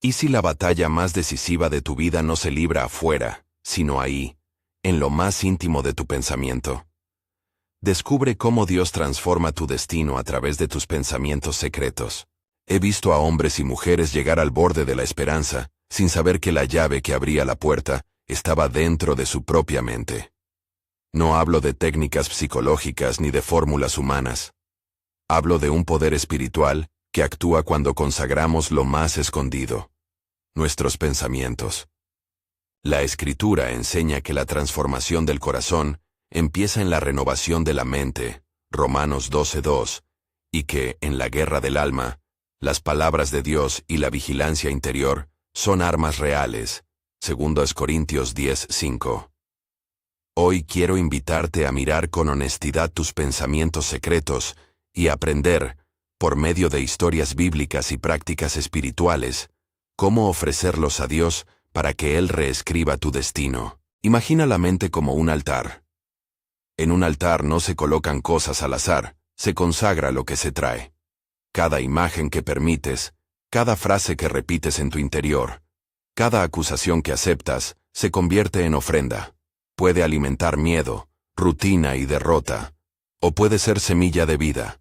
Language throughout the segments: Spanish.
¿Y si la batalla más decisiva de tu vida no se libra afuera, sino ahí, en lo más íntimo de tu pensamiento? Descubre cómo Dios transforma tu destino a través de tus pensamientos secretos. He visto a hombres y mujeres llegar al borde de la esperanza, sin saber que la llave que abría la puerta estaba dentro de su propia mente. No hablo de técnicas psicológicas ni de fórmulas humanas. Hablo de un poder espiritual que actúa cuando consagramos lo más escondido: nuestros pensamientos. La Escritura enseña que la transformación del corazón empieza en la renovación de la mente, Romanos 12:2, y que, en la guerra del alma, las palabras de Dios y la vigilancia interior son armas reales, 2 Corintios 10:5. Hoy quiero invitarte a mirar con honestidad tus pensamientos secretos y aprender, por medio de historias bíblicas y prácticas espirituales, cómo ofrecerlos a Dios para que Él reescriba tu destino. Imagina la mente como un altar. En un altar no se colocan cosas al azar, se consagra lo que se trae. Cada imagen que permites, cada frase que repites en tu interior, cada acusación que aceptas, se convierte en ofrenda. Puede alimentar miedo, rutina y derrota, o puede ser semilla de vida.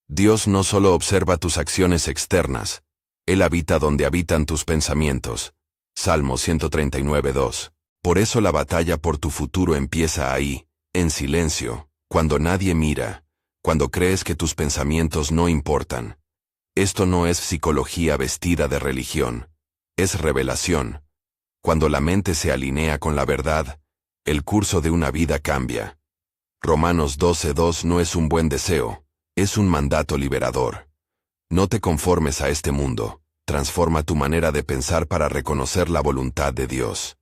Dios no solo observa tus acciones externas, Él habita donde habitan tus pensamientos. Salmo 139:2. Por eso la batalla por tu futuro empieza ahí, en silencio, cuando nadie mira, cuando crees que tus pensamientos no importan. Esto no es psicología vestida de religión, es revelación. Cuando la mente se alinea con la verdad, el curso de una vida cambia. Romanos 12:2 no es un buen deseo, es un mandato liberador. No te conformes a este mundo, transforma tu manera de pensar para reconocer la voluntad de Dios.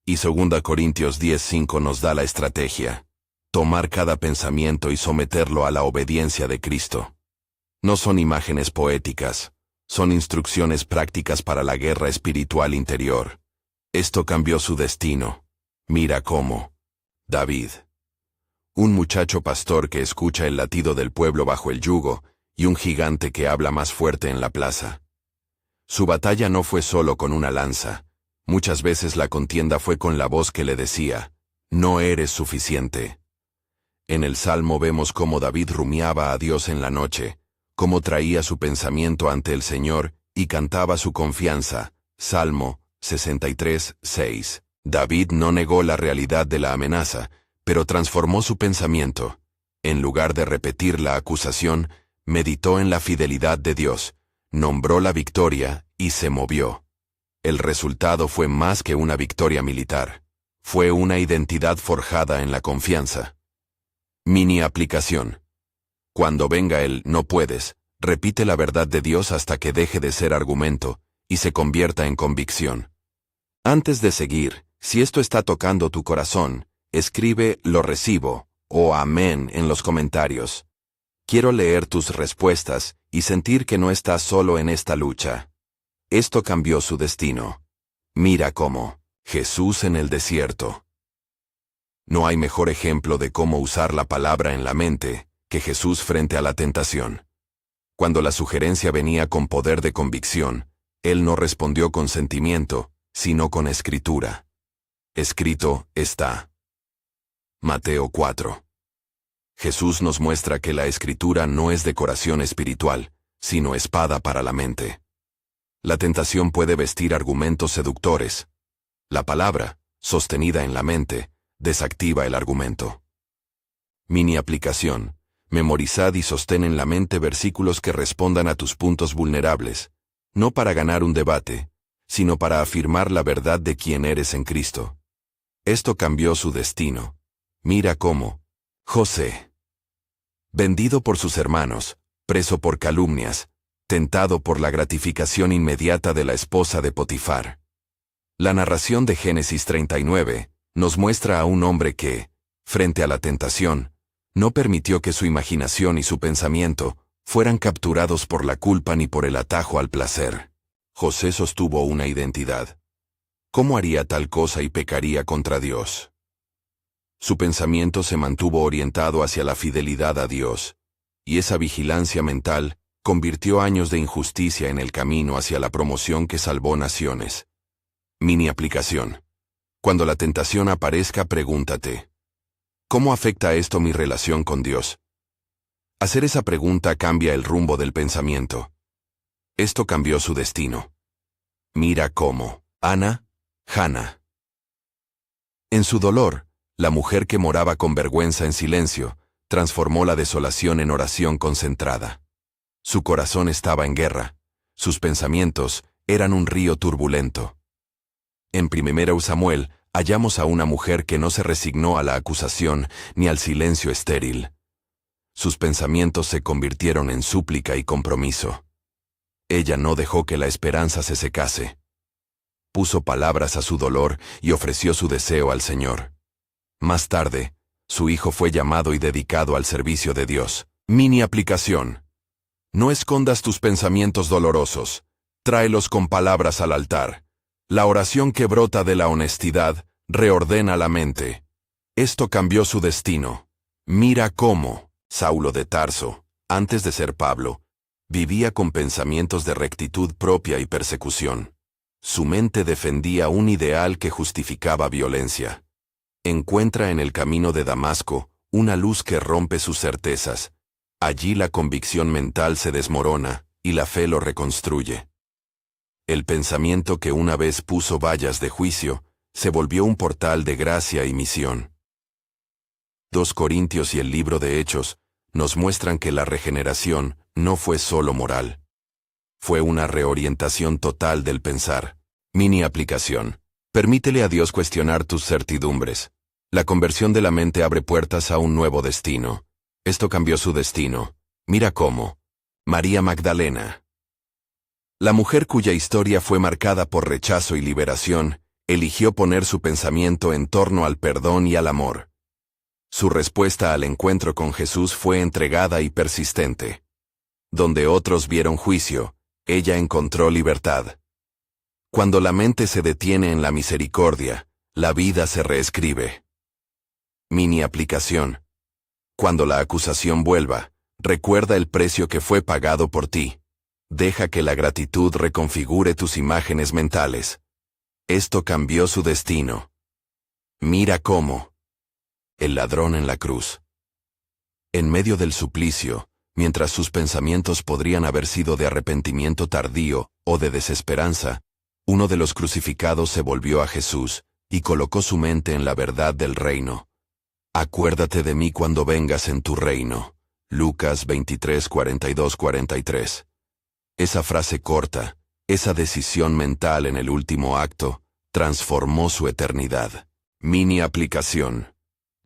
Y 2 Corintios 10:5 nos da la estrategia: tomar cada pensamiento y someterlo a la obediencia de Cristo. No son imágenes poéticas, son instrucciones prácticas para la guerra espiritual interior. Esto cambió su destino. Mira cómo. David. Un muchacho pastor que escucha el latido del pueblo bajo el yugo, y un gigante que habla más fuerte en la plaza. Su batalla no fue solo con una lanza. Muchas veces la contienda fue con la voz que le decía: no eres suficiente. En el Salmo vemos cómo David rumiaba a Dios en la noche, cómo traía su pensamiento ante el Señor y cantaba su confianza. Salmo 63:6. David no negó la realidad de la amenaza, pero transformó su pensamiento. En lugar de repetir la acusación, meditó en la fidelidad de Dios, nombró la victoria y se movió. El resultado fue más que una victoria militar. Fue una identidad forjada en la confianza. Mini aplicación. Cuando venga el "no puedes", repite la verdad de Dios hasta que deje de ser argumento y se convierta en convicción. Antes de seguir, si esto está tocando tu corazón, escribe "lo recibo" o "amén" en los comentarios. Quiero leer tus respuestas y sentir que no estás solo en esta lucha. Esto cambió su destino. Mira cómo. Jesús en el desierto. No hay mejor ejemplo de cómo usar la palabra en la mente que Jesús frente a la tentación. Cuando la sugerencia venía con poder de convicción, Él no respondió con sentimiento, sino con escritura. Escrito está. Mateo 4. Jesús nos muestra que la escritura no es decoración espiritual, sino espada para la mente. La tentación puede vestir argumentos seductores. La palabra, sostenida en la mente, desactiva el argumento. Mini aplicación. Memorizad y sostén en la mente versículos que respondan a tus puntos vulnerables, no para ganar un debate, sino para afirmar la verdad de quién eres en Cristo. Esto cambió su destino. Mira cómo. José. Vendido por sus hermanos, preso por calumnias, tentado por la gratificación inmediata de la esposa de Potifar. La narración de Génesis 39 nos muestra a un hombre que, frente a la tentación, no permitió que su imaginación y su pensamiento fueran capturados por la culpa ni por el atajo al placer. José sostuvo una identidad. ¿Cómo haría tal cosa y pecaría contra Dios? Su pensamiento se mantuvo orientado hacia la fidelidad a Dios, y esa vigilancia mental convirtió años de injusticia en el camino hacia la promoción que salvó naciones. Mini aplicación. Cuando la tentación aparezca, pregúntate: ¿cómo afecta esto mi relación con Dios? Hacer esa pregunta cambia el rumbo del pensamiento. Esto cambió su destino. Mira cómo. Hannah. En su dolor, la mujer que moraba con vergüenza en silencio, transformó la desolación en oración concentrada. Su corazón estaba en guerra. Sus pensamientos eran un río turbulento. En 1 Samuel, hallamos a una mujer que no se resignó a la acusación ni al silencio estéril. Sus pensamientos se convirtieron en súplica y compromiso. Ella no dejó que la esperanza se secase. Puso palabras a su dolor y ofreció su deseo al Señor. Más tarde, su hijo fue llamado y dedicado al servicio de Dios. Mini aplicación. No escondas tus pensamientos dolorosos. Tráelos con palabras al altar. La oración que brota de la honestidad reordena la mente. Esto cambió su destino. Mira cómo Saulo de Tarso, antes de ser Pablo, vivía con pensamientos de rectitud propia y persecución. Su mente defendía un ideal que justificaba violencia. Encuentra en el camino de Damasco una luz que rompe sus certezas. Allí la convicción mental se desmorona y la fe lo reconstruye. El pensamiento que una vez puso vallas de juicio se volvió un portal de gracia y misión. 2 Corintios y el libro de Hechos nos muestran que la regeneración no fue solo moral. Fue una reorientación total del pensar. Mini aplicación. Permítele a Dios cuestionar tus certidumbres. La conversión de la mente abre puertas a un nuevo destino. Esto cambió su destino. Mira cómo. María Magdalena. La mujer cuya historia fue marcada por rechazo y liberación, eligió poner su pensamiento en torno al perdón y al amor. Su respuesta al encuentro con Jesús fue entregada y persistente. Donde otros vieron juicio, ella encontró libertad. Cuando la mente se detiene en la misericordia, la vida se reescribe. Mini aplicación. Cuando la acusación vuelva, recuerda el precio que fue pagado por ti. Deja que la gratitud reconfigure tus imágenes mentales. Esto cambió su destino. Mira cómo. El ladrón en la cruz. En medio del suplicio, mientras sus pensamientos podrían haber sido de arrepentimiento tardío o de desesperanza, uno de los crucificados se volvió a Jesús y colocó su mente en la verdad del reino. Acuérdate de mí cuando vengas en tu reino. Lucas 23, 42, 43. Esa frase corta, esa decisión mental en el último acto, transformó su eternidad. Mini aplicación.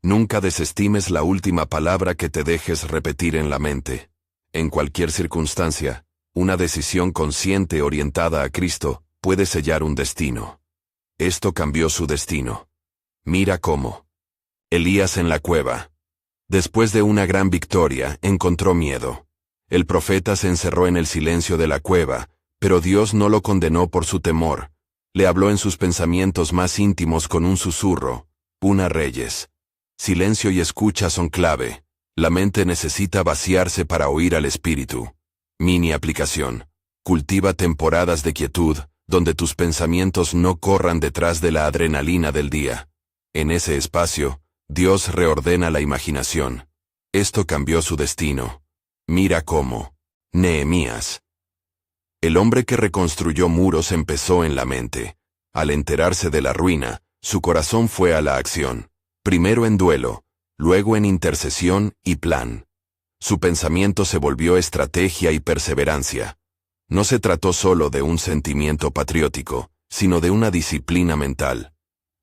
Nunca desestimes la última palabra que te dejes repetir en la mente. En cualquier circunstancia, una decisión consciente orientada a Cristo puede sellar un destino. Esto cambió su destino. Mira cómo. Elías en la cueva. Después de una gran victoria, encontró miedo. El profeta se encerró en el silencio de la cueva, pero Dios no lo condenó por su temor. Le habló en sus pensamientos más íntimos con un susurro. Reyes. Silencio y escucha son clave. La mente necesita vaciarse para oír al espíritu. Mini aplicación. Cultiva temporadas de quietud, donde tus pensamientos no corran detrás de la adrenalina del día. En ese espacio, Dios reordena la imaginación. Esto cambió su destino. Mira cómo. Nehemías. El hombre que reconstruyó muros empezó en la mente. Al enterarse de la ruina, su corazón fue a la acción. Primero en duelo, luego en intercesión y plan. Su pensamiento se volvió estrategia y perseverancia. No se trató solo de un sentimiento patriótico, sino de una disciplina mental.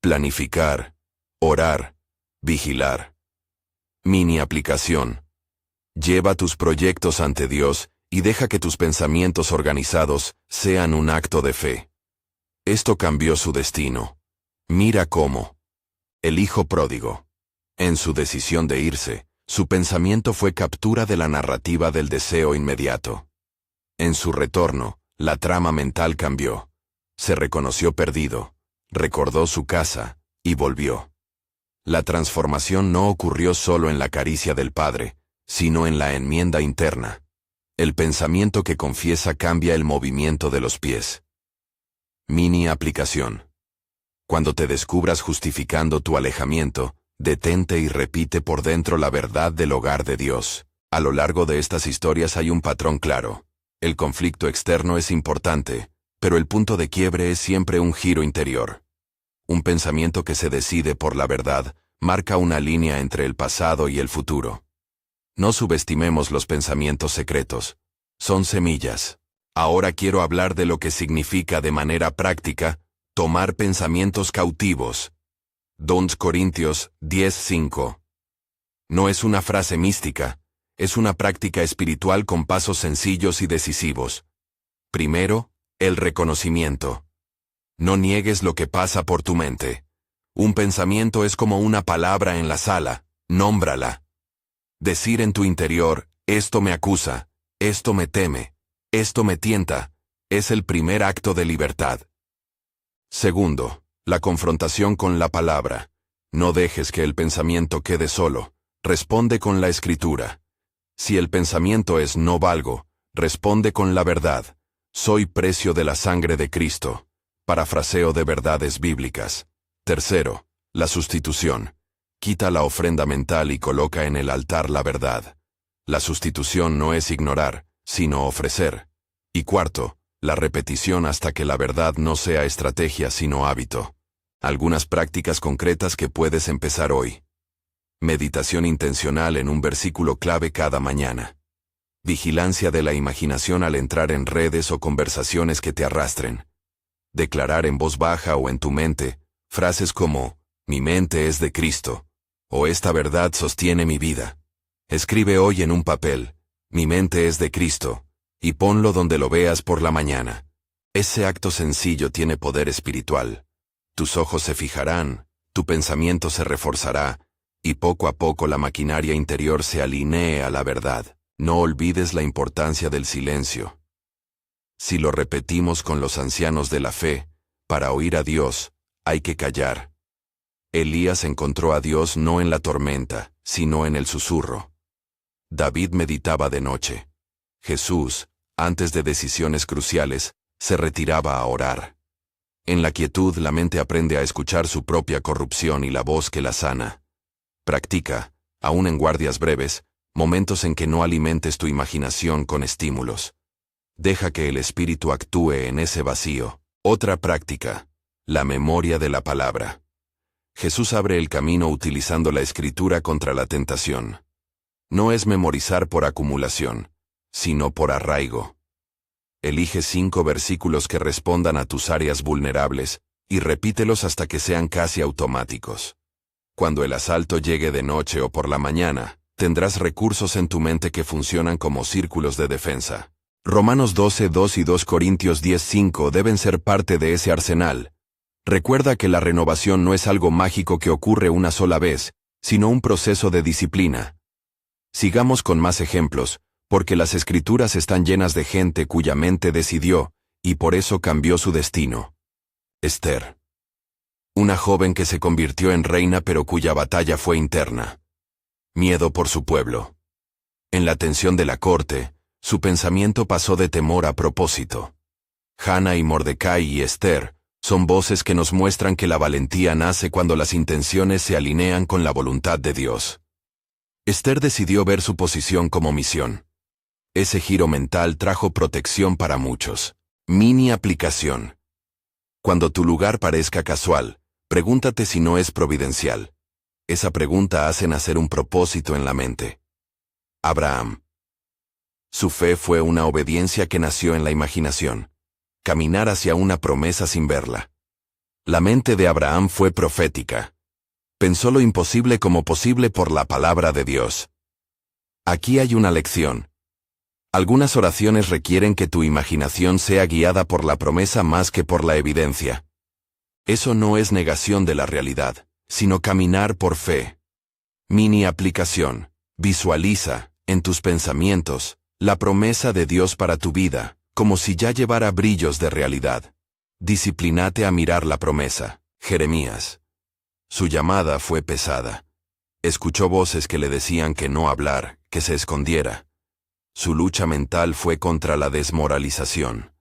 Planificar, orar, vigilar. Mini aplicación. Lleva tus proyectos ante Dios y deja que tus pensamientos organizados sean un acto de fe. Esto cambió su destino. Mira cómo. El hijo pródigo. En su decisión de irse, su pensamiento fue captura de la narrativa del deseo inmediato. En su retorno, la trama mental cambió. Se reconoció perdido, recordó su casa, y volvió. La transformación no ocurrió solo en la caricia del Padre, sino en la enmienda interna. El pensamiento que confiesa cambia el movimiento de los pies. Mini aplicación. Cuando te descubras justificando tu alejamiento, detente y repite por dentro la verdad del hogar de Dios. A lo largo de estas historias hay un patrón claro. El conflicto externo es importante, pero el punto de quiebre es siempre un giro interior. Un pensamiento que se decide por la verdad marca una línea entre el pasado y el futuro. No subestimemos los pensamientos secretos. Son semillas. Ahora quiero hablar de lo que significa de manera práctica tomar pensamientos cautivos. 2 Corintios 10:5. No es una frase mística, es una práctica espiritual con pasos sencillos y decisivos. Primero, el reconocimiento. No niegues lo que pasa por tu mente. Un pensamiento es como una palabra en la sala, nómbrala. Decir en tu interior, esto me acusa, esto me teme, esto me tienta, es el primer acto de libertad. Segundo, la confrontación con la palabra. No dejes que el pensamiento quede solo, responde con la escritura. Si el pensamiento es no valgo, responde con la verdad. Soy precio de la sangre de Cristo. Parafraseo de verdades bíblicas. Tercero, la sustitución. Quita la ofrenda mental y coloca en el altar la verdad. La sustitución no es ignorar, sino ofrecer. Y cuarto, la repetición hasta que la verdad no sea estrategia sino hábito. Algunas prácticas concretas que puedes empezar hoy. Meditación intencional en un versículo clave cada mañana. Vigilancia de la imaginación al entrar en redes o conversaciones que te arrastren. Declarar en voz baja o en tu mente, frases como, mi mente es de Cristo, o esta verdad sostiene mi vida. Escribe hoy en un papel, mi mente es de Cristo, y ponlo donde lo veas por la mañana. Ese acto sencillo tiene poder espiritual. Tus ojos se fijarán, tu pensamiento se reforzará, y poco a poco la maquinaria interior se alinee a la verdad. No olvides la importancia del silencio. Si lo repetimos con los ancianos de la fe, para oír a Dios, hay que callar. Elías encontró a Dios no en la tormenta, sino en el susurro. David meditaba de noche. Jesús, antes de decisiones cruciales, se retiraba a orar. En la quietud la mente aprende a escuchar su propia corrupción y la voz que la sana. Practica, aún en guardias breves, momentos en que no alimentes tu imaginación con estímulos. Deja que el espíritu actúe en ese vacío. Otra práctica, la memoria de la palabra. Jesús abre el camino utilizando la escritura contra la tentación. No es memorizar por acumulación, sino por arraigo. Elige 5 versículos que respondan a tus áreas vulnerables y repítelos hasta que sean casi automáticos. Cuando el asalto llegue de noche o por la mañana, tendrás recursos en tu mente que funcionan como círculos de defensa. Romanos 12:2 y 2 Corintios 10:5 deben ser parte de ese arsenal. Recuerda que la renovación no es algo mágico que ocurre una sola vez, sino un proceso de disciplina. Sigamos con más ejemplos, porque las Escrituras están llenas de gente cuya mente decidió, y por eso cambió su destino. Esther. Una joven que se convirtió en reina pero cuya batalla fue interna. Miedo por su pueblo. En la tensión de la corte, su pensamiento pasó de temor a propósito. Hannah y Mordecai y Esther son voces que nos muestran que la valentía nace cuando las intenciones se alinean con la voluntad de Dios. Esther decidió ver su posición como misión. Ese giro mental trajo protección para muchos. Mini aplicación. Cuando tu lugar parezca casual, pregúntate si no es providencial. Esa pregunta hace nacer un propósito en la mente. Abraham. Su fe fue una obediencia que nació en la imaginación. Caminar hacia una promesa sin verla. La mente de Abraham fue profética. Pensó lo imposible como posible por la palabra de Dios. Aquí hay una lección. Algunas oraciones requieren que tu imaginación sea guiada por la promesa más que por la evidencia. Eso no es negación de la realidad, sino caminar por fe. Mini aplicación. Visualiza, en tus pensamientos, la promesa de Dios para tu vida, como si ya llevara brillos de realidad. Disciplinate a mirar la promesa. Jeremías. Su llamada fue pesada. Escuchó voces que le decían que no hablar, que se escondiera. Su lucha mental fue contra la desmoralización.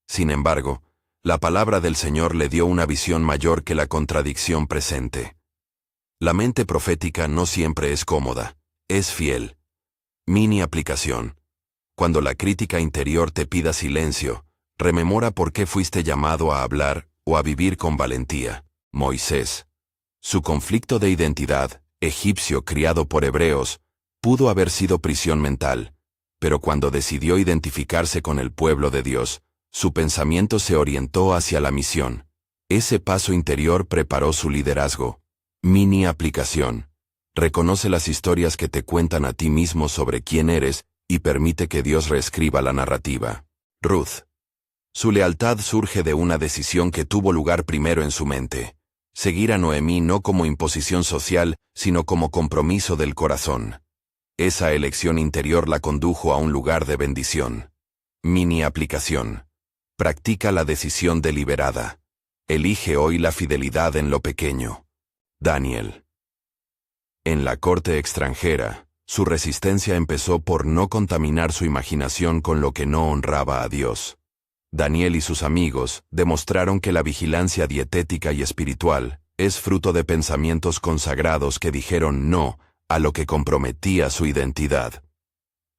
Sin embargo, la palabra del Señor le dio una visión mayor que la contradicción presente. La mente profética no siempre es cómoda, es fiel. Mini aplicación. Cuando la crítica interior te pida silencio, rememora por qué fuiste llamado a hablar o a vivir con valentía. Moisés. Su conflicto de identidad, egipcio criado por hebreos, pudo haber sido prisión mental, pero cuando decidió identificarse con el pueblo de Dios, su pensamiento se orientó hacia la misión. Ese paso interior preparó su liderazgo. Mini aplicación. Reconoce las historias que te cuentan a ti mismo sobre quién eres y permite que Dios reescriba la narrativa. Ruth. Su lealtad surge de una decisión que tuvo lugar primero en su mente. Seguir a Noemí no como imposición social, sino como compromiso del corazón. Esa elección interior la condujo a un lugar de bendición. Mini aplicación. Practica la decisión deliberada. Elige hoy la fidelidad en lo pequeño. Daniel. En la corte extranjera, su resistencia empezó por no contaminar su imaginación con lo que no honraba a Dios. Daniel y sus amigos demostraron que la vigilancia dietética y espiritual es fruto de pensamientos consagrados que dijeron no a lo que comprometía su identidad.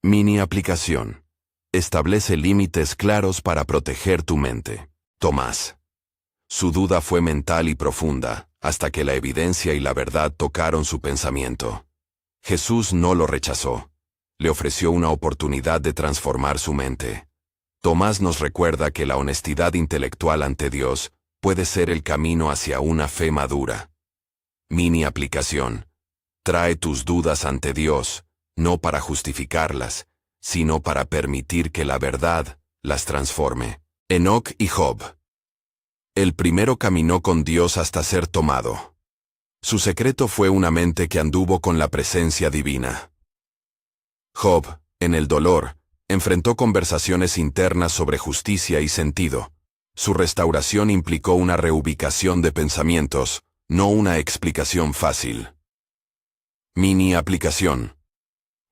Mini aplicación. Establece límites claros para proteger tu mente. Tomás. Su duda fue mental y profunda, hasta que la evidencia y la verdad tocaron su pensamiento. Jesús no lo rechazó. Le ofreció una oportunidad de transformar su mente. Tomás nos recuerda que la honestidad intelectual ante Dios puede ser el camino hacia una fe madura. Mini aplicación. Trae tus dudas ante Dios, no para justificarlas, sino para permitir que la verdad las transforme. Enoc y Job. El primero caminó con Dios hasta ser tomado. Su secreto fue una mente que anduvo con la presencia divina. Job, en el dolor, enfrentó conversaciones internas sobre justicia y sentido. Su restauración implicó una reubicación de pensamientos, no una explicación fácil. Mini aplicación.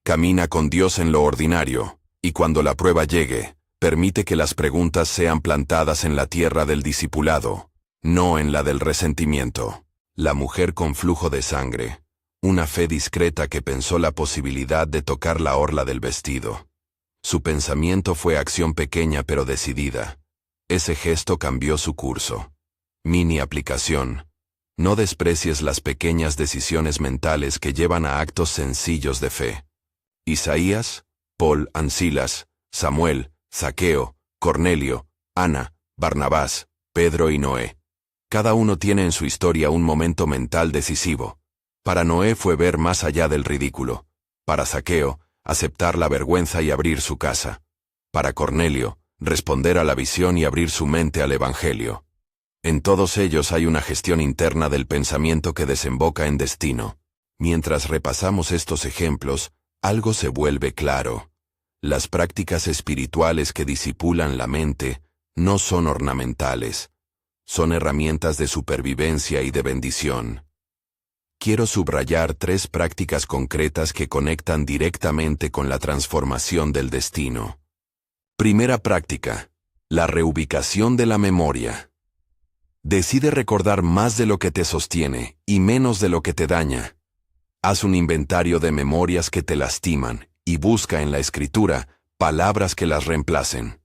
Camina con Dios en lo ordinario, y cuando la prueba llegue, permite que las preguntas sean plantadas en la tierra del discipulado, no en la del resentimiento. La mujer con flujo de sangre. Una fe discreta que pensó la posibilidad de tocar la orla del vestido. Su pensamiento fue acción pequeña pero decidida. Ese gesto cambió su curso. Mini aplicación. No desprecies las pequeñas decisiones mentales que llevan a actos sencillos de fe. Isaías, Paul, Silas, Samuel, Zaqueo, Cornelio, Ana, Barnabás, Pedro y Noé. Cada uno tiene en su historia un momento mental decisivo. Para Noé fue ver más allá del ridículo. Para Zaqueo, aceptar la vergüenza y abrir su casa. Para Cornelio, responder a la visión y abrir su mente al Evangelio. En todos ellos hay una gestión interna del pensamiento que desemboca en destino. Mientras repasamos estos ejemplos, algo se vuelve claro. Las prácticas espirituales que disipulan la mente no son ornamentales. Son herramientas de supervivencia y de bendición. Quiero subrayar 3 prácticas concretas que conectan directamente con la transformación del destino. Primera práctica. La reubicación de la memoria. Decide recordar más de lo que te sostiene y menos de lo que te daña. Haz un inventario de memorias que te lastiman y busca en la escritura palabras que las reemplacen.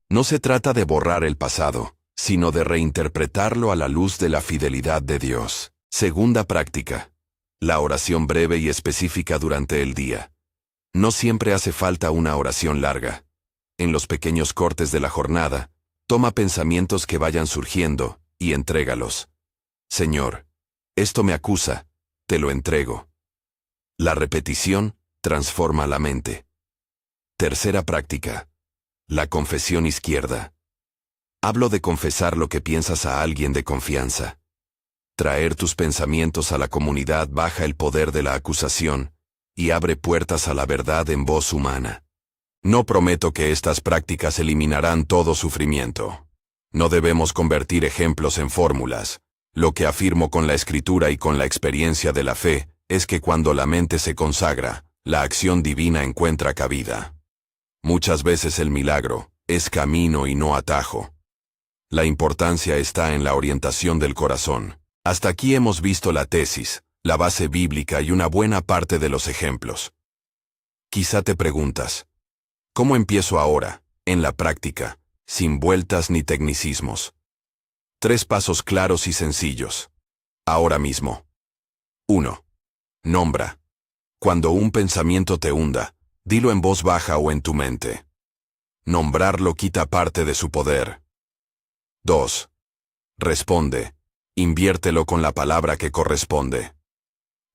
No se trata de borrar el pasado, sino de reinterpretarlo a la luz de la fidelidad de Dios. Segunda práctica. La oración breve y específica durante el día. No siempre hace falta una oración larga. En los pequeños cortes de la jornada, toma pensamientos que vayan surgiendo y entrégalos. Señor, esto me acusa, te lo entrego. La repetición transforma la mente. Tercera práctica. La confesión izquierda. Hablo de confesar lo que piensas a alguien de confianza. Traer tus pensamientos a la comunidad baja el poder de la acusación y abre puertas a la verdad en voz humana. No prometo que estas prácticas eliminarán todo sufrimiento. No debemos convertir ejemplos en fórmulas. Lo que afirmo con la escritura y con la experiencia de la fe es que cuando la mente se consagra, la acción divina encuentra cabida. Muchas veces el milagro es camino y no atajo. La importancia está en la orientación del corazón. Hasta aquí hemos visto la tesis, la base bíblica y una buena parte de los ejemplos. Quizá te preguntas, ¿cómo empiezo ahora, en la práctica, sin vueltas ni tecnicismos? 3 pasos claros y sencillos. Ahora mismo. 1. Nombra. Cuando un pensamiento te hunda, dilo en voz baja o en tu mente. Nombrarlo quita parte de su poder. 2. Responde. Inviértelo con la palabra que corresponde.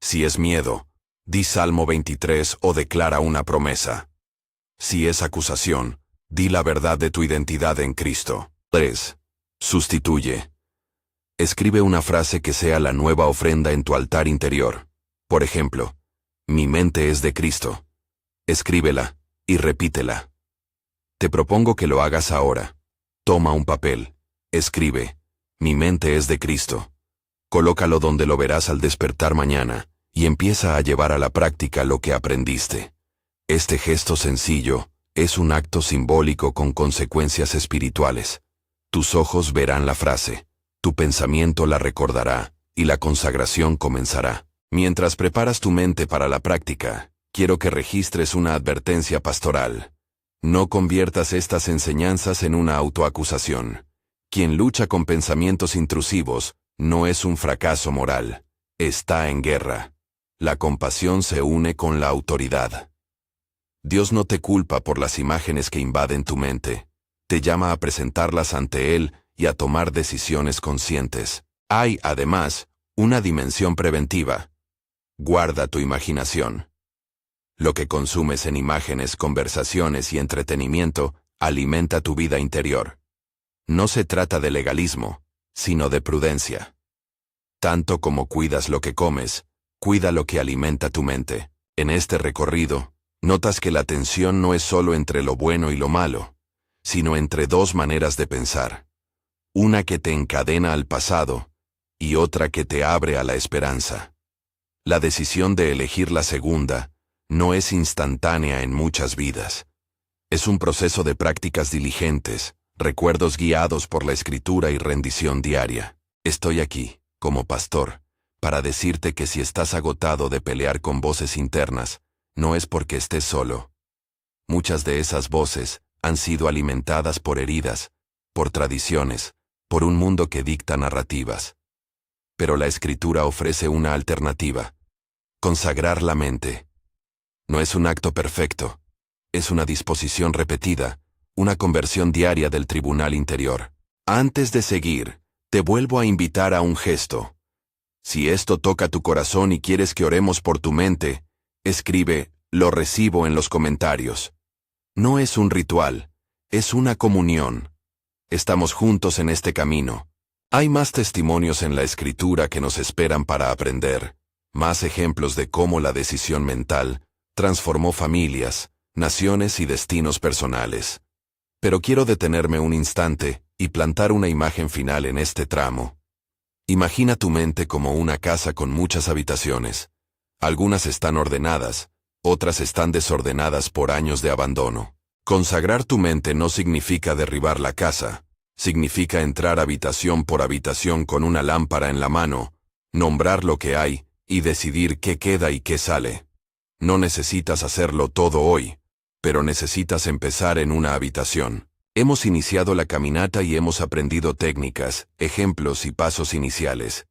Si es miedo, di Salmo 23 o declara una promesa. Si es acusación, di la verdad de tu identidad en Cristo. 3. Sustituye. Escribe una frase que sea la nueva ofrenda en tu altar interior. Por ejemplo, mi mente es de Cristo. Escríbela y repítela. Te propongo que lo hagas ahora. Toma un papel. Escribe, mi mente es de Cristo. Colócalo donde lo verás al despertar mañana, y empieza a llevar a la práctica lo que aprendiste. Este gesto sencillo es un acto simbólico con consecuencias espirituales. Tus ojos verán la frase, tu pensamiento la recordará, y la consagración comenzará. Mientras preparas tu mente para la práctica, quiero que registres una advertencia pastoral. No conviertas estas enseñanzas en una autoacusación. Quien lucha con pensamientos intrusivos no es un fracaso moral, está en guerra. La compasión se une con la autoridad. Dios no te culpa por las imágenes que invaden tu mente. Te llama a presentarlas ante Él y a tomar decisiones conscientes. Hay, además, una dimensión preventiva. Guarda tu imaginación. Lo que consumes en imágenes, conversaciones y entretenimiento alimenta tu vida interior. No se trata de legalismo, sino de prudencia. Tanto como cuidas lo que comes, cuida lo que alimenta tu mente. En este recorrido, notas que la tensión no es solo entre lo bueno y lo malo, sino entre 2 maneras de pensar. Una que te encadena al pasado, y otra que te abre a la esperanza. La decisión de elegir la segunda no es instantánea en muchas vidas. Es un proceso de prácticas diligentes, recuerdos guiados por la escritura y rendición diaria. Estoy aquí, como pastor, para decirte que si estás agotado de pelear con voces internas, no es porque estés solo. Muchas de esas voces han sido alimentadas por heridas, por tradiciones, por un mundo que dicta narrativas. Pero la escritura ofrece una alternativa. Consagrar la mente. No es un acto perfecto, es una disposición repetida, una conversión diaria del tribunal interior. Antes de seguir, te vuelvo a invitar a un gesto. Si esto toca tu corazón y quieres que oremos por tu mente, escribe, lo recibo en los comentarios. No es un ritual, es una comunión. Estamos juntos en este camino. Hay más testimonios en la escritura que nos esperan para aprender, más ejemplos de cómo la decisión mental transformó familias, naciones y destinos personales. Pero quiero detenerme un instante y plantar una imagen final en este tramo. Imagina tu mente como una casa con muchas habitaciones. Algunas están ordenadas, otras están desordenadas por años de abandono. Consagrar tu mente no significa derribar la casa, significa entrar habitación por habitación con una lámpara en la mano, nombrar lo que hay y decidir qué queda y qué sale. No necesitas hacerlo todo hoy, pero necesitas empezar en una habitación. Hemos iniciado la caminata y hemos aprendido técnicas, ejemplos y pasos iniciales.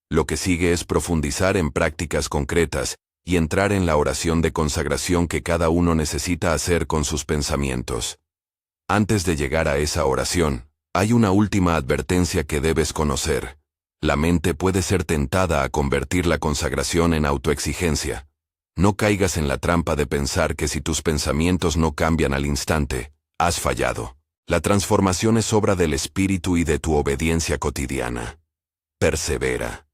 Lo que sigue es profundizar en prácticas concretas y entrar en la oración de consagración que cada uno necesita hacer con sus pensamientos. Antes de llegar a esa oración, hay una última advertencia que debes conocer. La mente puede ser tentada a convertir la consagración en autoexigencia. No caigas en la trampa de pensar que si tus pensamientos no cambian al instante, has fallado. La transformación es obra del Espíritu y de tu obediencia cotidiana. Persevera.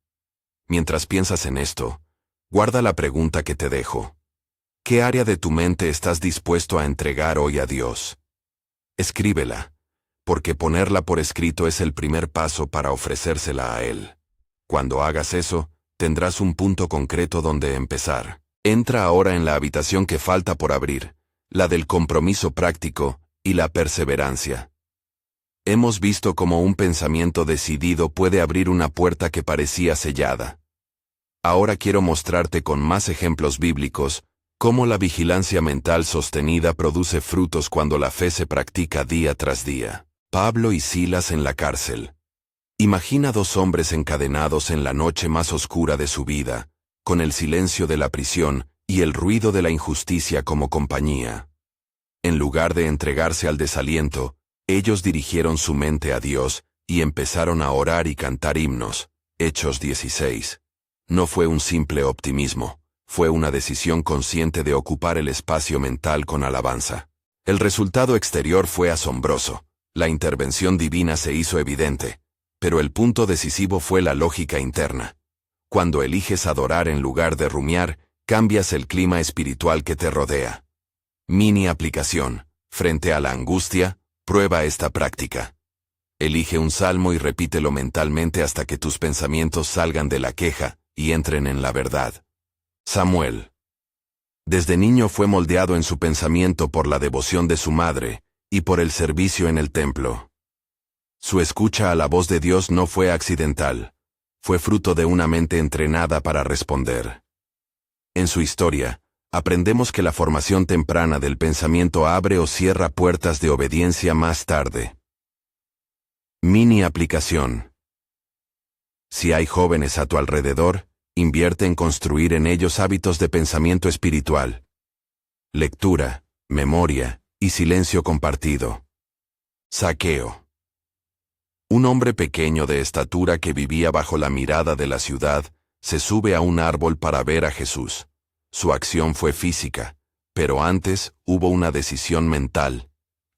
Mientras piensas en esto, guarda la pregunta que te dejo. ¿Qué área de tu mente estás dispuesto a entregar hoy a Dios? Escríbela, porque ponerla por escrito es el primer paso para ofrecérsela a Él. Cuando hagas eso, tendrás un punto concreto donde empezar. Entra ahora en la habitación que falta por abrir, la del compromiso práctico y la perseverancia. Hemos visto cómo un pensamiento decidido puede abrir una puerta que parecía sellada. Ahora quiero mostrarte con más ejemplos bíblicos cómo la vigilancia mental sostenida produce frutos cuando la fe se practica día tras día. Pablo y Silas en la cárcel. Imagina dos hombres encadenados en la noche más oscura de su vida, con el silencio de la prisión y el ruido de la injusticia como compañía. En lugar de entregarse al desaliento, ellos dirigieron su mente a Dios y empezaron a orar y cantar himnos. Hechos 16. No fue un simple optimismo, fue una decisión consciente de ocupar el espacio mental con alabanza. El resultado exterior fue asombroso, la intervención divina se hizo evidente, pero el punto decisivo fue la lógica interna. Cuando eliges adorar en lugar de rumiar, cambias el clima espiritual que te rodea. Mini aplicación. Frente a la angustia, prueba esta práctica. Elige un salmo y repítelo mentalmente hasta que tus pensamientos salgan de la queja y entren en la verdad. Samuel. Desde niño fue moldeado en su pensamiento por la devoción de su madre y por el servicio en el templo. Su escucha a la voz de Dios no fue accidental, fue fruto de una mente entrenada para responder. En su historia, aprendemos que la formación temprana del pensamiento abre o cierra puertas de obediencia más tarde. Mini aplicación. Si hay jóvenes a tu alrededor, invierte en construir en ellos hábitos de pensamiento espiritual. Lectura, memoria y silencio compartido. Zaqueo. Un hombre pequeño de estatura que vivía bajo la mirada de la ciudad, se sube a un árbol para ver a Jesús. Su acción fue física, pero antes hubo una decisión mental: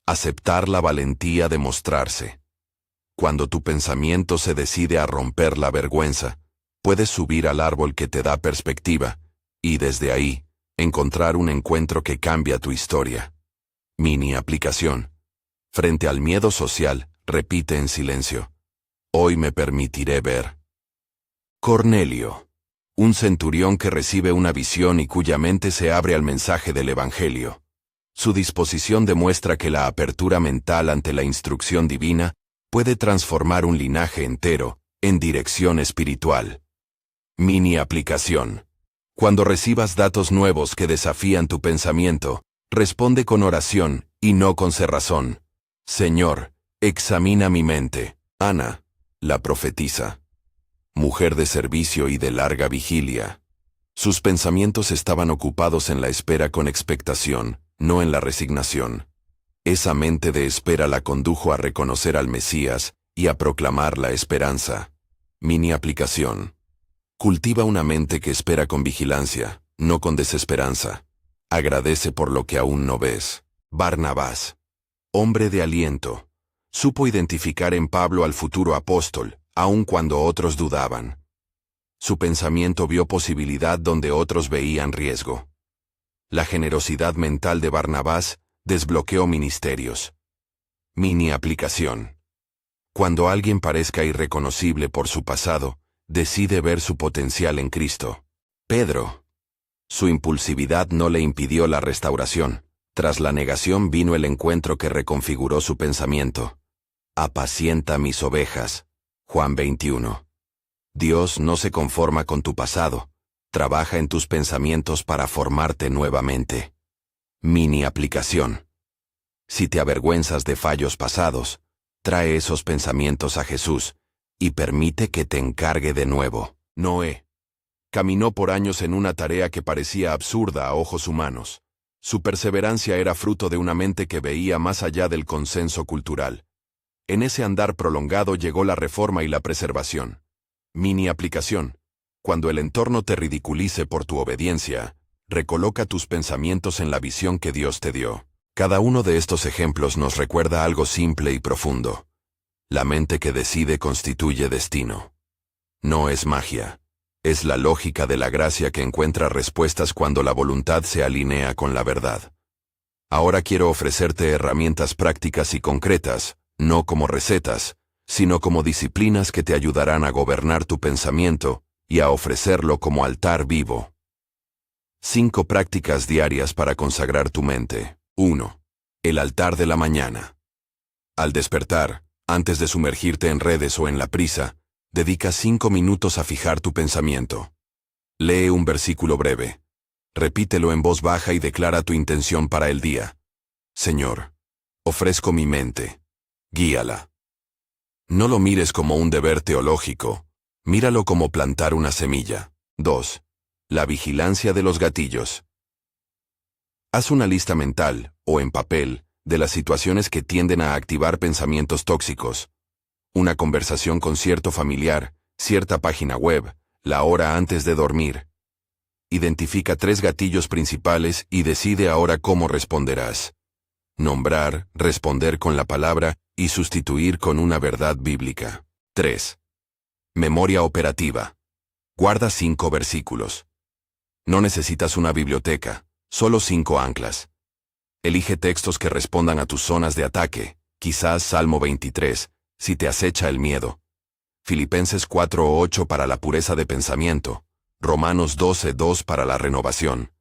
aceptar la valentía de mostrarse. Cuando tu pensamiento se decide a romper la vergüenza, puedes subir al árbol que te da perspectiva, y desde ahí, encontrar un encuentro que cambia tu historia. Mini aplicación. Frente al miedo social, repite en silencio: hoy me permitiré ver. Cornelio. Un centurión que recibe una visión y cuya mente se abre al mensaje del Evangelio. Su disposición demuestra que la apertura mental ante la instrucción divina puede transformar un linaje entero en dirección espiritual. Mini aplicación. Cuando recibas datos nuevos que desafían tu pensamiento, responde con oración y no con cerrazón. Señor, examina mi mente. Ana, la profetisa. Mujer de servicio y de larga vigilia. Sus pensamientos estaban ocupados en la espera con expectación, no en la resignación. Esa mente de espera la condujo a reconocer al Mesías y a proclamar la esperanza. Mini aplicación. Cultiva una mente que espera con vigilancia, no con desesperanza. Agradece por lo que aún no ves. Barnabás. Hombre de aliento. Supo identificar en Pablo al futuro apóstol, aun cuando otros dudaban. Su pensamiento vio posibilidad donde otros veían riesgo. La generosidad mental de Barnabás desbloqueó ministerios. Mini aplicación. Cuando alguien parezca irreconocible por su pasado, decide ver su potencial en Cristo. Pedro. Su impulsividad no le impidió la restauración. Tras la negación vino el encuentro que reconfiguró su pensamiento. Apacienta mis ovejas. Juan 21. Dios no se conforma con tu pasado, trabaja en tus pensamientos para formarte nuevamente. Mini aplicación. Si te avergüenzas de fallos pasados, trae esos pensamientos a Jesús y permite que te encargue de nuevo. Noé. Caminó por años en una tarea que parecía absurda a ojos humanos. Su perseverancia era fruto de una mente que veía más allá del consenso cultural. En ese andar prolongado llegó la reforma y la preservación. Mini aplicación. Cuando el entorno te ridiculice por tu obediencia, recoloca tus pensamientos en la visión que Dios te dio. Cada uno de estos ejemplos nos recuerda algo simple y profundo. La mente que decide constituye destino. No es magia. Es la lógica de la gracia que encuentra respuestas cuando la voluntad se alinea con la verdad. Ahora quiero ofrecerte herramientas prácticas y concretas, no como recetas, sino como disciplinas que te ayudarán a gobernar tu pensamiento y a ofrecerlo como altar vivo. 5 prácticas diarias para consagrar tu mente. 1. El altar de la mañana. Al despertar, antes de sumergirte en redes o en la prisa, dedica 5 minutos a fijar tu pensamiento. Lee un versículo breve. Repítelo en voz baja y declara tu intención para el día. Señor, ofrezco mi mente. Guíala. No lo mires como un deber teológico. Míralo como plantar una semilla. 2. La vigilancia de los gatillos. Haz una lista mental, o en papel, de las situaciones que tienden a activar pensamientos tóxicos. Una conversación con cierto familiar, cierta página web, la hora antes de dormir. Identifica 3 gatillos principales y decide ahora cómo responderás. Nombrar, responder con la palabra y sustituir con una verdad bíblica. 3. Memoria operativa. Guarda 5 versículos. No necesitas una biblioteca, solo 5 anclas. Elige textos que respondan a tus zonas de ataque, quizás Salmo 23, si te acecha el miedo. Filipenses 4:8 para la pureza de pensamiento. Romanos 12:2 para la renovación.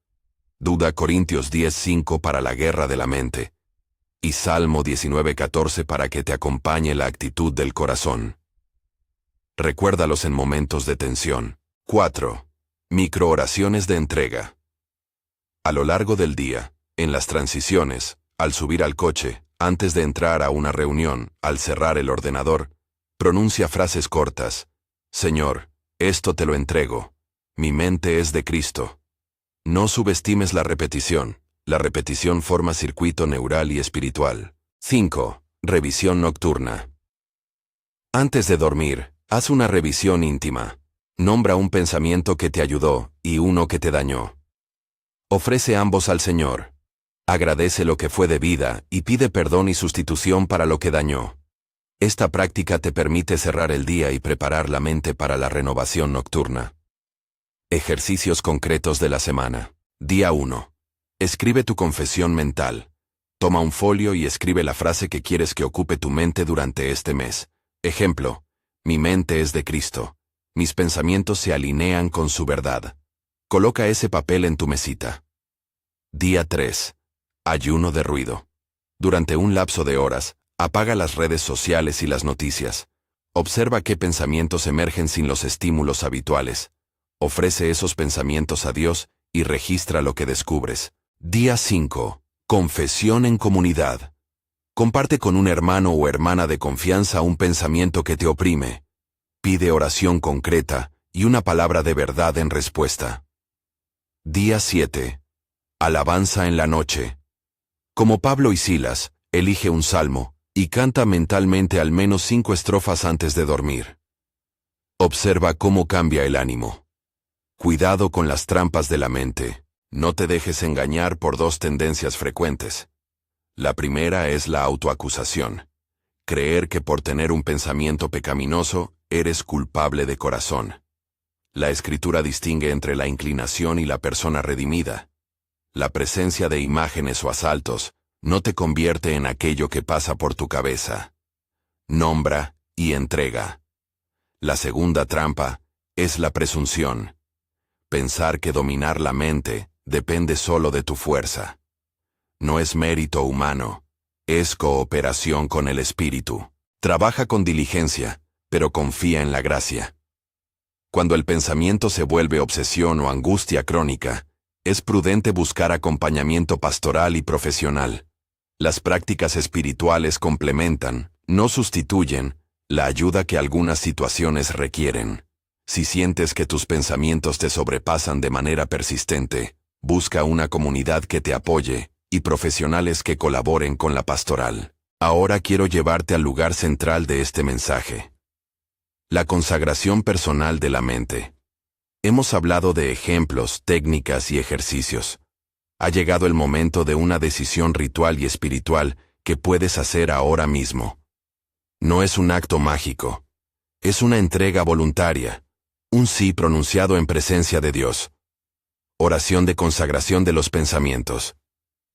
Duda Corintios 10:5 para la guerra de la mente. Y Salmo 19:14 para que te acompañe la actitud del corazón. Recuérdalos en momentos de tensión. 4. Microoraciones de entrega. A lo largo del día, en las transiciones, al subir al coche, antes de entrar a una reunión, al cerrar el ordenador, pronuncia frases cortas. Señor, esto te lo entrego. Mi mente es de Cristo. No subestimes la repetición. La repetición forma circuito neural y espiritual. 5. Revisión nocturna. Antes de dormir, haz una revisión íntima. Nombra un pensamiento que te ayudó y uno que te dañó. Ofrece ambos al Señor. Agradece lo que fue de vida y pide perdón y sustitución para lo que dañó. Esta práctica te permite cerrar el día y preparar la mente para la renovación nocturna. Ejercicios concretos de la semana. Día 1. Escribe tu confesión mental. Toma un folio y escribe la frase que quieres que ocupe tu mente durante este mes. Ejemplo: mi mente es de Cristo. Mis pensamientos se alinean con su verdad. Coloca ese papel en tu mesita. Día 3. Ayuno de ruido. Durante un lapso de horas, apaga las redes sociales y las noticias. Observa qué pensamientos emergen sin los estímulos habituales. Ofrece esos pensamientos a Dios y registra lo que descubres. Día 5. Confesión en comunidad. Comparte con un hermano o hermana de confianza un pensamiento que te oprime. Pide oración concreta y una palabra de verdad en respuesta. Día 7. Alabanza en la noche. Como Pablo y Silas, elige un salmo y canta mentalmente al menos 5 estrofas antes de dormir. Observa cómo cambia el ánimo. Cuidado con las trampas de la mente. No te dejes engañar por 2 tendencias frecuentes. La primera es la autoacusación. Creer que por tener un pensamiento pecaminoso, eres culpable de corazón. La Escritura distingue entre la inclinación y la persona redimida. La presencia de imágenes o asaltos no te convierte en aquello que pasa por tu cabeza. Nombra y entrega. La segunda trampa es la presunción. Pensar que dominar la mente depende solo de tu fuerza. No es mérito humano, es cooperación con el Espíritu. Trabaja con diligencia, pero confía en la gracia. Cuando el pensamiento se vuelve obsesión o angustia crónica, es prudente buscar acompañamiento pastoral y profesional. Las prácticas espirituales complementan, no sustituyen, la ayuda que algunas situaciones requieren. Si sientes que tus pensamientos te sobrepasan de manera persistente, busca una comunidad que te apoye y profesionales que colaboren con la pastoral. Ahora quiero llevarte al lugar central de este mensaje. La consagración personal de la mente. Hemos hablado de ejemplos, técnicas y ejercicios. Ha llegado el momento de una decisión ritual y espiritual que puedes hacer ahora mismo. No es un acto mágico. Es una entrega voluntaria. Un sí pronunciado en presencia de Dios. Oración de consagración de los pensamientos.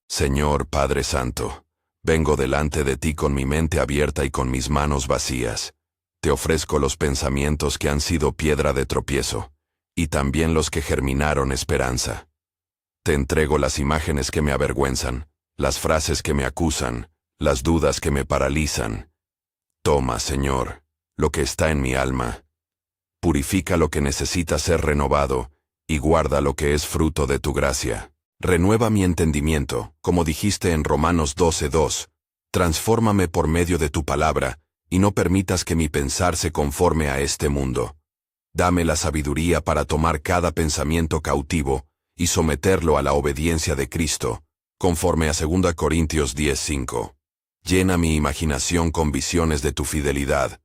Señor Padre Santo, vengo delante de ti con mi mente abierta y con mis manos vacías. Te ofrezco los pensamientos que han sido piedra de tropiezo, y también los que germinaron esperanza. Te entrego las imágenes que me avergüenzan, las frases que me acusan, las dudas que me paralizan. Toma, Señor, lo que está en mi alma. Purifica lo que necesita ser renovado, y guarda lo que es fruto de tu gracia. Renueva mi entendimiento, como dijiste en Romanos 12:2. Transfórmame por medio de tu palabra, y no permitas que mi pensar se conforme a este mundo. Dame la sabiduría para tomar cada pensamiento cautivo y someterlo a la obediencia de Cristo, conforme a 2 Corintios 10:5. Llena mi imaginación con visiones de tu fidelidad,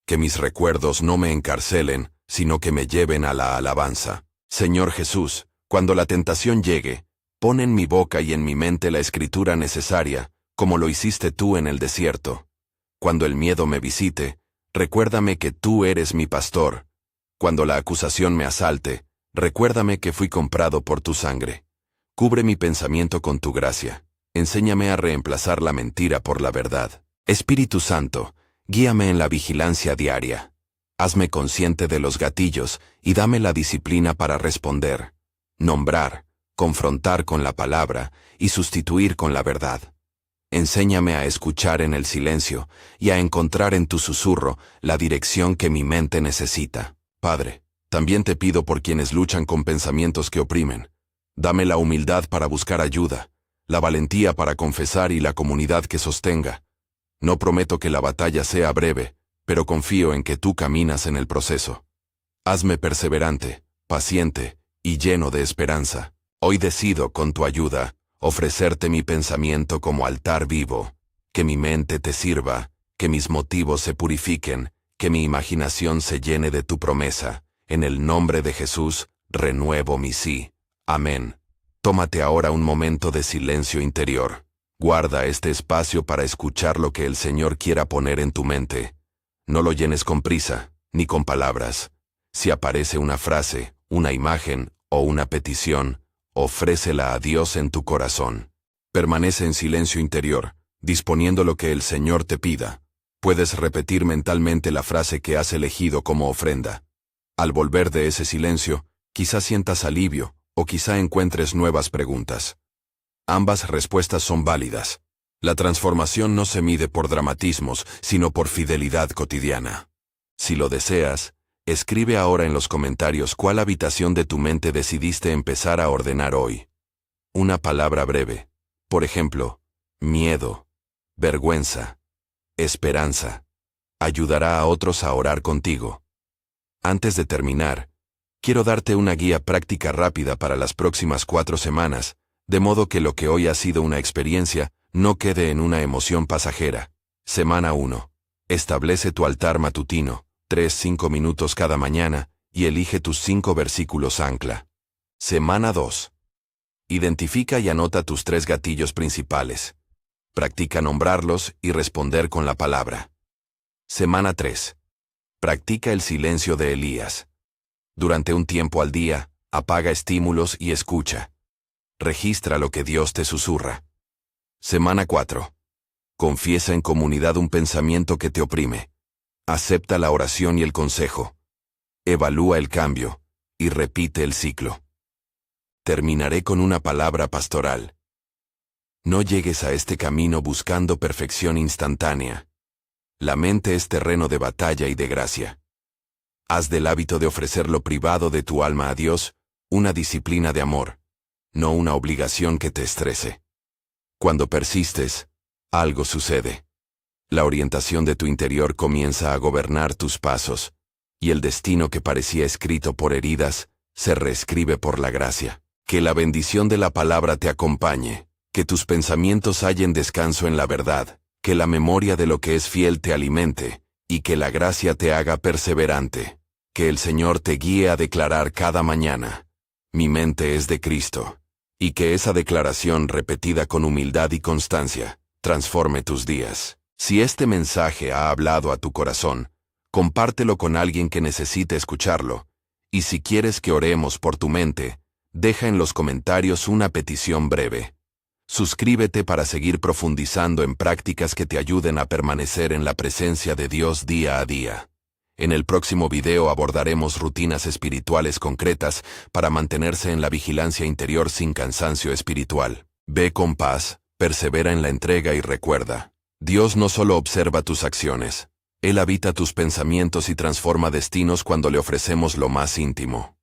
que mis recuerdos no me encarcelen, sino que me lleven a la alabanza. Señor Jesús, cuando la tentación llegue, pon en mi boca y en mi mente la escritura necesaria, como lo hiciste tú en el desierto. Cuando el miedo me visite, recuérdame que tú eres mi pastor. Cuando la acusación me asalte, recuérdame que fui comprado por tu sangre. Cubre mi pensamiento con tu gracia. Enséñame a reemplazar la mentira por la verdad. Espíritu Santo, guíame en la vigilancia diaria. Hazme consciente de los gatillos y dame la disciplina para responder, nombrar, confrontar con la palabra y sustituir con la verdad. Enséñame a escuchar en el silencio y a encontrar en tu susurro la dirección que mi mente necesita. Padre, también te pido por quienes luchan con pensamientos que oprimen. Dame la humildad para buscar ayuda, la valentía para confesar y la comunidad que sostenga. No prometo que la batalla sea breve, pero confío en que tú caminas en el proceso. Hazme perseverante, paciente y lleno de esperanza. Hoy decido, con tu ayuda, ofrecerte mi pensamiento como altar vivo, que mi mente te sirva, que mis motivos se purifiquen, que mi imaginación se llene de tu promesa. En el nombre de Jesús, renuevo mi sí. Amén. Tómate ahora un momento de silencio interior. Guarda este espacio para escuchar lo que el Señor quiera poner en tu mente. No lo llenes con prisa, ni con palabras. Si aparece una frase, una imagen o una petición, ofrécela a Dios en tu corazón. Permanece en silencio interior, disponiendo lo que el Señor te pida. Puedes repetir mentalmente la frase que has elegido como ofrenda. Al volver de ese silencio, quizá sientas alivio, o quizá encuentres nuevas preguntas. Ambas respuestas son válidas. La transformación no se mide por dramatismos, sino por fidelidad cotidiana. Si lo deseas, escribe ahora en los comentarios cuál habitación de tu mente decidiste empezar a ordenar hoy. Una palabra breve. Por ejemplo, miedo, vergüenza, esperanza. Ayudará a otros a orar contigo. Antes de terminar, quiero darte una guía práctica rápida para las próximas 4 semanas, de modo que lo que hoy ha sido una experiencia no quede en una emoción pasajera. Semana 1. Establece tu altar matutino, 3-5 minutos cada mañana, y elige tus 5 versículos ancla. Semana 2. Identifica y anota tus 3 gatillos principales. Practica nombrarlos y responder con la palabra. Semana 3. Practica el silencio de Elías. Durante un tiempo al día, apaga estímulos y escucha. Registra lo que Dios te susurra. Semana 4. Confiesa en comunidad un pensamiento que te oprime. Acepta la oración y el consejo. Evalúa el cambio y repite el ciclo. Terminaré con una palabra pastoral. No llegues a este camino buscando perfección instantánea. La mente es terreno de batalla y de gracia. Haz del hábito de ofrecer lo privado de tu alma a Dios una disciplina de amor, no una obligación que te estrese. Cuando persistes, algo sucede. La orientación de tu interior comienza a gobernar tus pasos, y el destino que parecía escrito por heridas se reescribe por la gracia. Que la bendición de la palabra te acompañe, que tus pensamientos hallen descanso en la verdad, que la memoria de lo que es fiel te alimente, y que la gracia te haga perseverante. Que el Señor te guíe a declarar cada mañana: mi mente es de Cristo. Y que esa declaración repetida con humildad y constancia transforme tus días. Si este mensaje ha hablado a tu corazón, compártelo con alguien que necesite escucharlo. Y si quieres que oremos por tu mente, deja en los comentarios una petición breve. Suscríbete para seguir profundizando en prácticas que te ayuden a permanecer en la presencia de Dios día a día. En el próximo video abordaremos rutinas espirituales concretas para mantenerse en la vigilancia interior sin cansancio espiritual. Ve con paz, persevera en la entrega y recuerda, Dios no solo observa tus acciones, Él habita tus pensamientos y transforma destinos cuando le ofrecemos lo más íntimo.